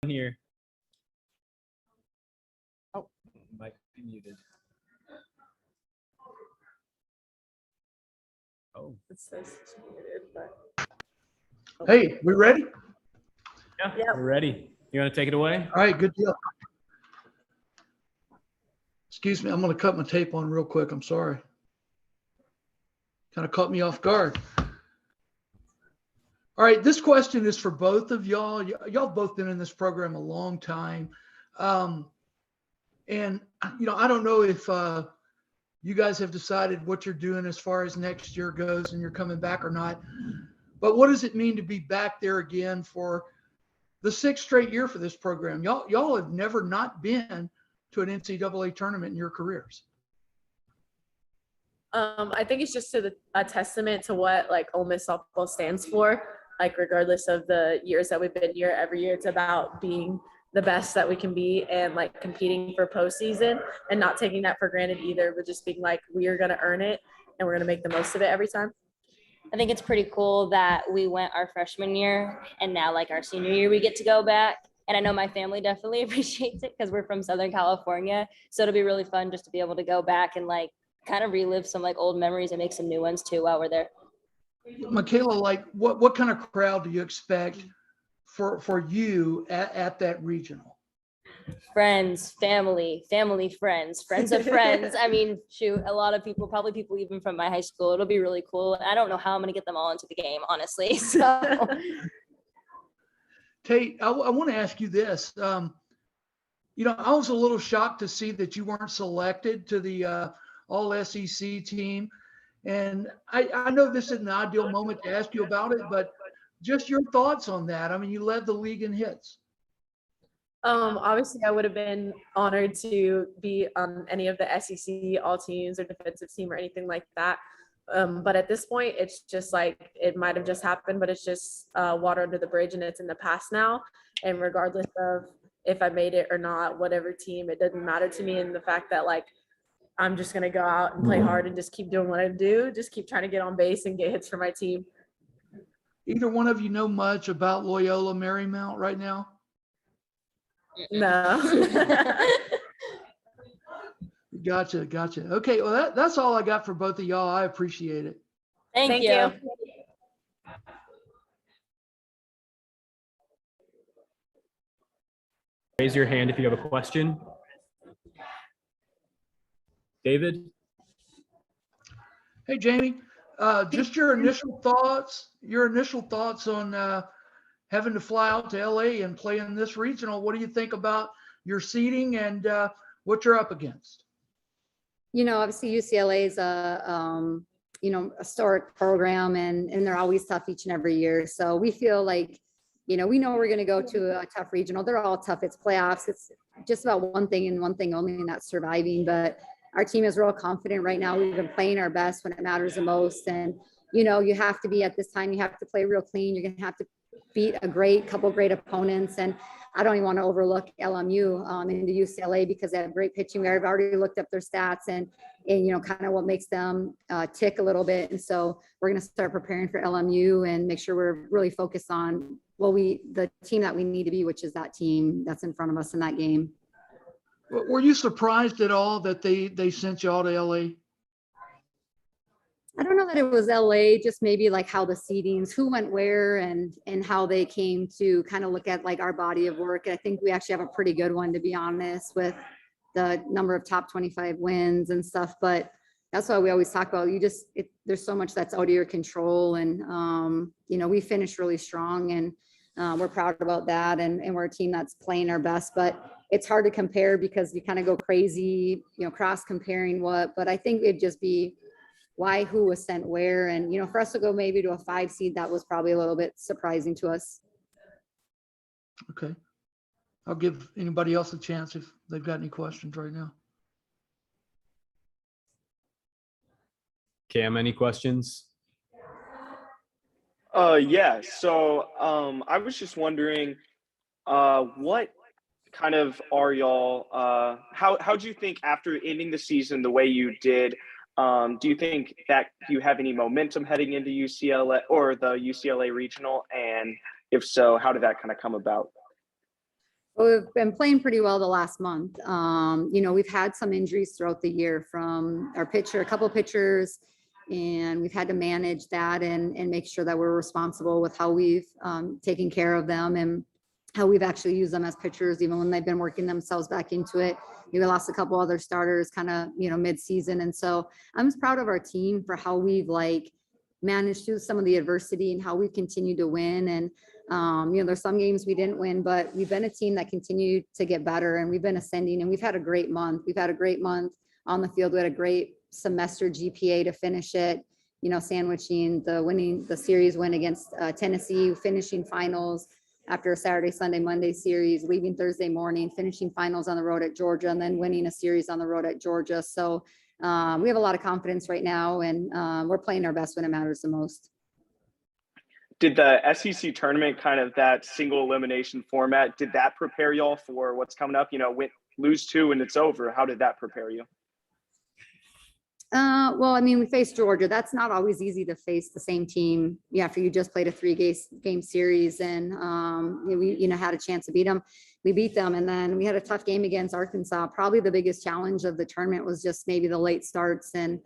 here. Oh, might be muted. Oh, it says it's muted, but Hey, we ready? yeah, we're ready. You want to take it away? All right, good deal. Excuse me, I'm going to cut my tape on real quick. I'm sorry. Kind of caught me off guard. All right, this question is for both of y'all. Y'all both been in this program a long time. And, I don't know if you guys have decided what you're doing as far as next year goes and you're coming back or not. But what does it mean to be back there again for the sixth straight year for this program? Y'all have never not been to an NCAA tournament in your careers. I think it's just a testament to what like Ole Miss softball stands for. Like regardless of the years that we've been here, every year it's about being the best that we can be and like competing for postseason and not taking that for granted either, but just being like, we are going to earn it and we're going to make the most of it every time. I think it's pretty cool that we went our freshman year and now like our senior year, we get to go back. And I know my family definitely appreciates it because we're from Southern California. So it'll be really fun just to be able to go back and like kind of relive some like old memories and make some new ones too while we're there. Michaela, like what kind of crowd do you expect for you at that regional? Friends, family, friends of friends. I mean, shoot, a lot of people, probably people even from my high school. It'll be really cool. I don't know how I'm going to get them all into the game, honestly. So, Tate, I want to ask you this. I was a little shocked to see that you weren't selected to the All SEC team. And I know this isn't the ideal moment to ask you about it, but just your thoughts on that. I mean, you led the league in hits. Obviously I would have been honored to be on any of the SEC all teams or defensive team or anything like that. But at this point, it's just like, it might've just happened, but it's just water under the bridge and it's in the past now. And regardless of if I made it or not, whatever team, it doesn't matter to me. And the fact that like, I'm just going to go out and play hard and just keep doing what I do. Just keep trying to get on base and get hits for my team. Either one of you know much about Loyola Marymount right now? No. Gotcha. Okay, well, that's all I got for both of y'all. I appreciate it. thank you. Raise your hand if you have a question. David? Hey, Jamie, just your initial thoughts on having to fly out to LA and play in this regional. What do you think about your seeding and what you're up against? Obviously UCLA is a historic program and they're always tough each and every year. So we feel like, we know we're going to go to a tough regional. They're all tough. It's playoffs. It's just about one thing and one thing only, and that's surviving. But our team is real confident right now. We've been playing our best when it matters the most. And, you have to be at this time, you have to play real clean. You're going to have to beat couple great opponents. And I don't even want to overlook LMU into UCLA because they have great pitching. I've already looked up their stats and kind of what makes them tick a little bit. And so we're going to start preparing for LMU and make sure we're really focused on the team that we need to be, which is that team that's in front of us in that game. Were you surprised at all that they sent you all to LA? I don't know that it was LA, just maybe like how the seedings, who went where and how they came to kind of look at like our body of work. I think we actually have a pretty good one, to be honest, with the number of top 25 wins and stuff. But that's why we always talk about, there's so much that's out of your control. And, we finished really strong and we're proud about that. And we're a team that's playing our best, but it's hard to compare because you kind of go crazy, cross comparing but I think it'd just be who was sent where. And, for us to go maybe to a 5 seed, that was probably a little bit surprising to us. Okay. I'll give anybody else a chance if they've got any questions right now. Cam, any questions? Yeah. So I was just wondering, what kind of are y'all? How do you think after ending the season the way you did? Do you think that you have any momentum heading into UCLA or the UCLA regional? And if so, how did that kind of come about? we've been playing pretty well the last month. You know, we've had some injuries throughout the year from our pitcher, a couple of pitchers, and we've had to manage that and make sure that we're responsible with how we've taken care of them and how we've actually used them as pitchers, even when they've been working themselves back into it. We lost a couple other starters kind of, you know, mid-season. And so I'm just proud of our team for how we've like managed through some of the adversity and how we've continued to win. And, you know, there's some games we didn't win, but we've been a team that continued to get better and we've been ascending and we've had a great month. We've had a great month on the field. We had a great semester GPA to finish it, you know, sandwiching the series win against Tennessee, finishing finals after a Saturday, Sunday, Monday series, leaving Thursday morning, finishing finals on the road at Georgia, and then winning a series on the road at Georgia. So we have a lot of confidence right now, and we're playing our best when it matters the most. Did the SEC tournament, kind of that single elimination format, did that prepare y'all for what's coming up? You know, lose 2 and it's over. How did that prepare you? Well, I mean, we faced Georgia. That's not always easy to face the same team after you just played a 3-game series and we, you know, had a chance to beat them. We beat them, and then we had a tough game against Arkansas. Probably the biggest challenge of the tournament was just maybe the late starts, and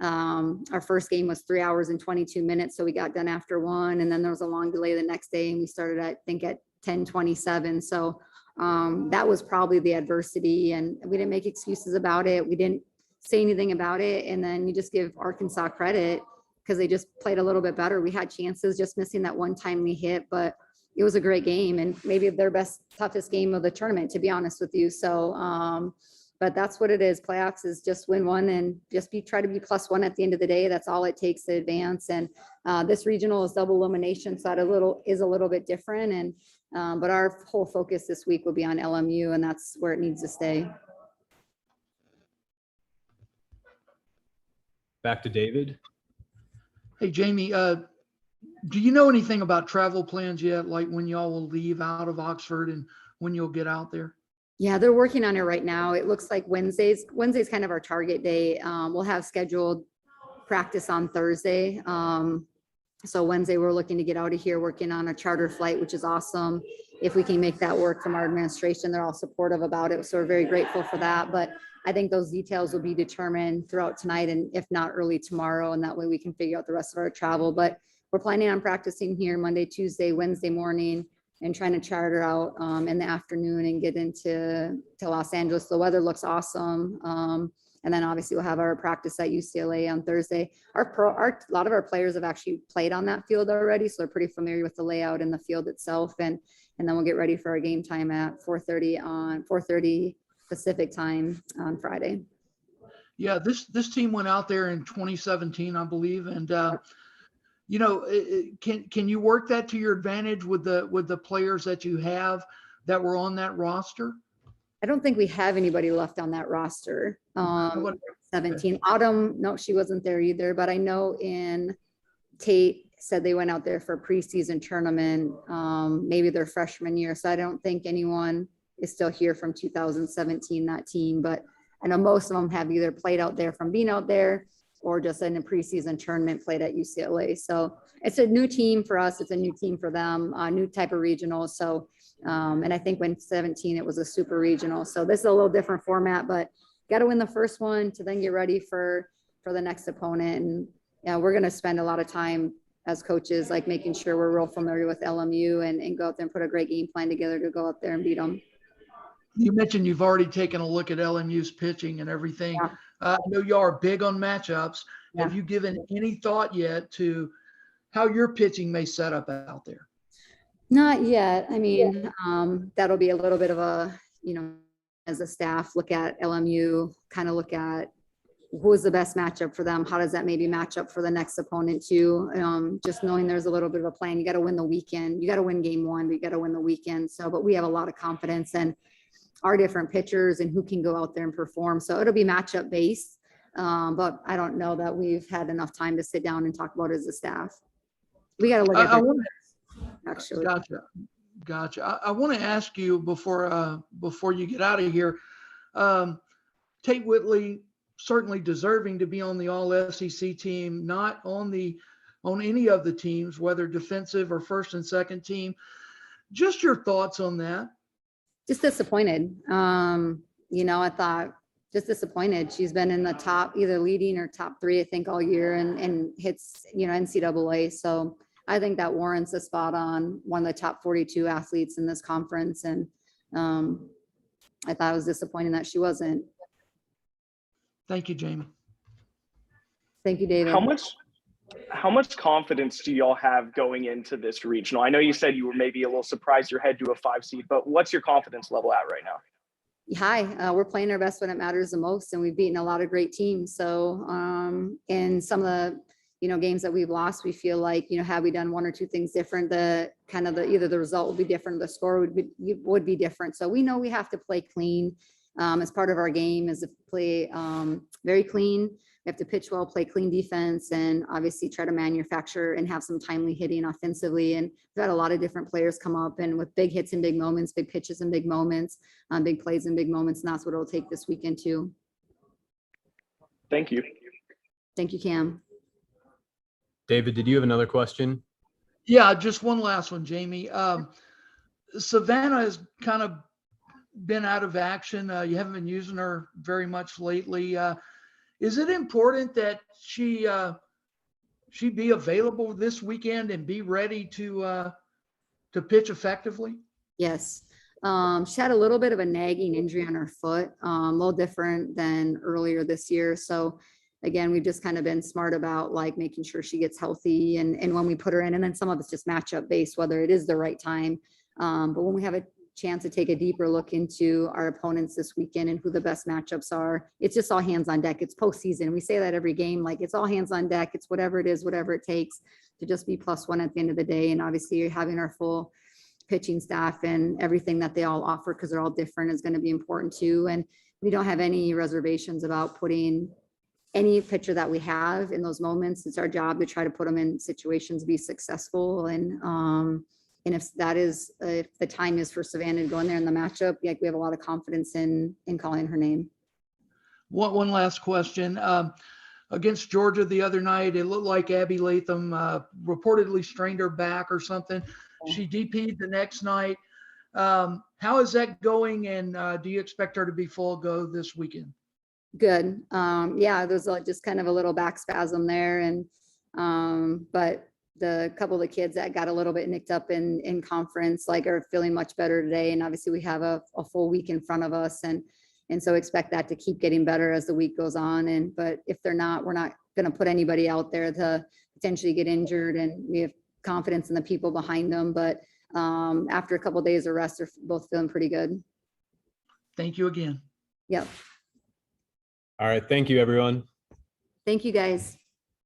our first game was 3 hours and 22 minutes, so we got done after 1, and then there was a long delay the next day, and we started I think at 10:27. So that was probably the adversity, and we didn't make excuses about it. We didn't say anything about it. And then you just give Arkansas credit because they just played a little bit better. We had chances, just missing that one timely hit, but it was a great game and maybe their toughest game of the tournament, to be honest with you. So, but that's what it is. Playoffs is just win one and just try to be +1 at the end of the day. That's all it takes to advance. And this regional is double elimination, so that is a little bit different. And but our whole focus this week will be on LMU, and that's where it needs to stay. Back to David. Hey, Jamie, do you know anything about travel plans yet? Like when y'all will leave out of Oxford and when you'll get out there? Yeah, they're working on it right now. It looks like Wednesday's kind of our target day. We'll have scheduled practice on Thursday. So Wednesday, we're looking to get out of here, working on a charter flight, which is awesome. If we can make that work from our administration, they're all supportive about it. So we're very grateful for that. But I think those details will be determined throughout tonight and if not early tomorrow. And that way we can figure out the rest of our travel. But we're planning on practicing here Monday, Tuesday, Wednesday morning, and trying to charter out in the afternoon and get into Los Angeles. The weather looks awesome. And then obviously we'll have our practice at UCLA on Thursday. A lot of our players have actually played on that field already, so they're pretty familiar with the layout and the field itself. And then we'll get ready for our game time at 4:30 Pacific time on Friday. Yeah, this team went out there in 2017, I believe, and you know, can you work that to your advantage with the players that you have that were on that roster? I don't think we have anybody left on that roster. 17. Autumn, no, she wasn't there either, but I know Tate said they went out there for a preseason tournament, maybe their freshman year. So I don't think anyone is still here from 2017, that team, but I know most of them have either played out there from being out there or just in a preseason tournament played at UCLA. So it's a new team for us. It's a new team for them, a new type of regional. So, and I think when 17, it was a super regional. So this is a little different format, but got to win the first one to then get ready for the next opponent. And yeah, we're going to spend a lot of time as coaches, like making sure we're real familiar with LMU and go out there and put a great game plan together to go out there and beat them. You mentioned you've already taken a look at LMU's pitching and everything. Yeah. I know y'all are big on matchups. Yeah. Have you given any thought yet to how your pitching may set up out there? Not yet. I mean, that'll be a little bit of a, as a staff, look at LMU, kind of look at who is the best matchup for them. How does that maybe match up for the next opponent too? Just knowing there's a little bit of a plan. You got to win the weekend. You got to win game one, but you got to win the weekend. So, but we have a lot of confidence in our different pitchers and who can go out there and perform. So it'll be matchup based. But I don't know that we've had enough time to sit down and talk about it as a staff. We got to look at actually. Gotcha. I want to ask you before you get out of here, Tate Whitley, certainly deserving to be on the all SEC team, not on any of the teams, whether defensive or first and second team. Just your thoughts on that. just disappointed. I thought just disappointed. She's been in the top, either leading or top 3, I think, all year and hits, NCAA. So I think that warrants a spot on one of the top 42 athletes in this conference. And I thought it was disappointing that she wasn't. Thank you, Jamie. Thank you, David. How much confidence do y'all have going into this regional? I know you said you were maybe a little surprised you're head to a 5 seed, but what's your confidence level at right now? Hi, we're playing our best when it matters the most, and we've beaten a lot of great teams. So in some of the games that we've lost, we feel like had we done 1 or 2 things different, either the result would be different, the score would be different. So we know we have to play clean. As part of our game is to play very clean. We have to pitch well, play clean defense, and obviously try to manufacture and have some timely hitting offensively. And we've had a lot of different players come up and with big hits and big moments, big pitches and big moments, big plays and big moments. And that's what it'll take this weekend too. Thank you. Thank you, Cam. David, did you have another question? Yeah, just one last one, Jamie. Savannah has kind of been out of action. You haven't been using her very much lately. Is it important that she be available this weekend and be ready to pitch effectively? Yes. She had a little bit of a nagging injury on her foot, a little different than earlier this year. So again, we've just kind of been smart about like making sure she gets healthy and when we put her in, and then some of it's just matchup based, whether it is the right time. But when we have a chance to take a deeper look into our opponents this weekend and who the best matchups are, it's just all hands on deck. It's postseason. We say that every game, like it's all hands on deck. It's whatever it is, whatever it takes to just be +1 at the end of the day. And obviously you're having our full pitching staff and everything that they all offer, because they're all different, is going to be important too. And we don't have any reservations about putting any pitcher that we have in those moments. It's our job to try to put them in situations to be successful. And if the time is for Savannah to go in there in the matchup, like we have a lot of confidence in calling her name. One last question. Against Georgia the other night, it looked like Abby Latham reportedly strained her back or something. She DP'd the next night. How is that going? And do you expect her to be full go this weekend? Good. Yeah, there's just kind of a little back spasm there. But the couple of the kids that got a little bit nicked up in conference, like, are feeling much better today. And obviously we have a full week in front of us. And so expect that to keep getting better as the week goes on. But if they're not, we're not going to put anybody out there to potentially get injured, and we have confidence in the people behind them. But after a couple of days of rest, they're both feeling pretty good. Thank you again. Yep. All right. Thank you, everyone. Thank you, guys.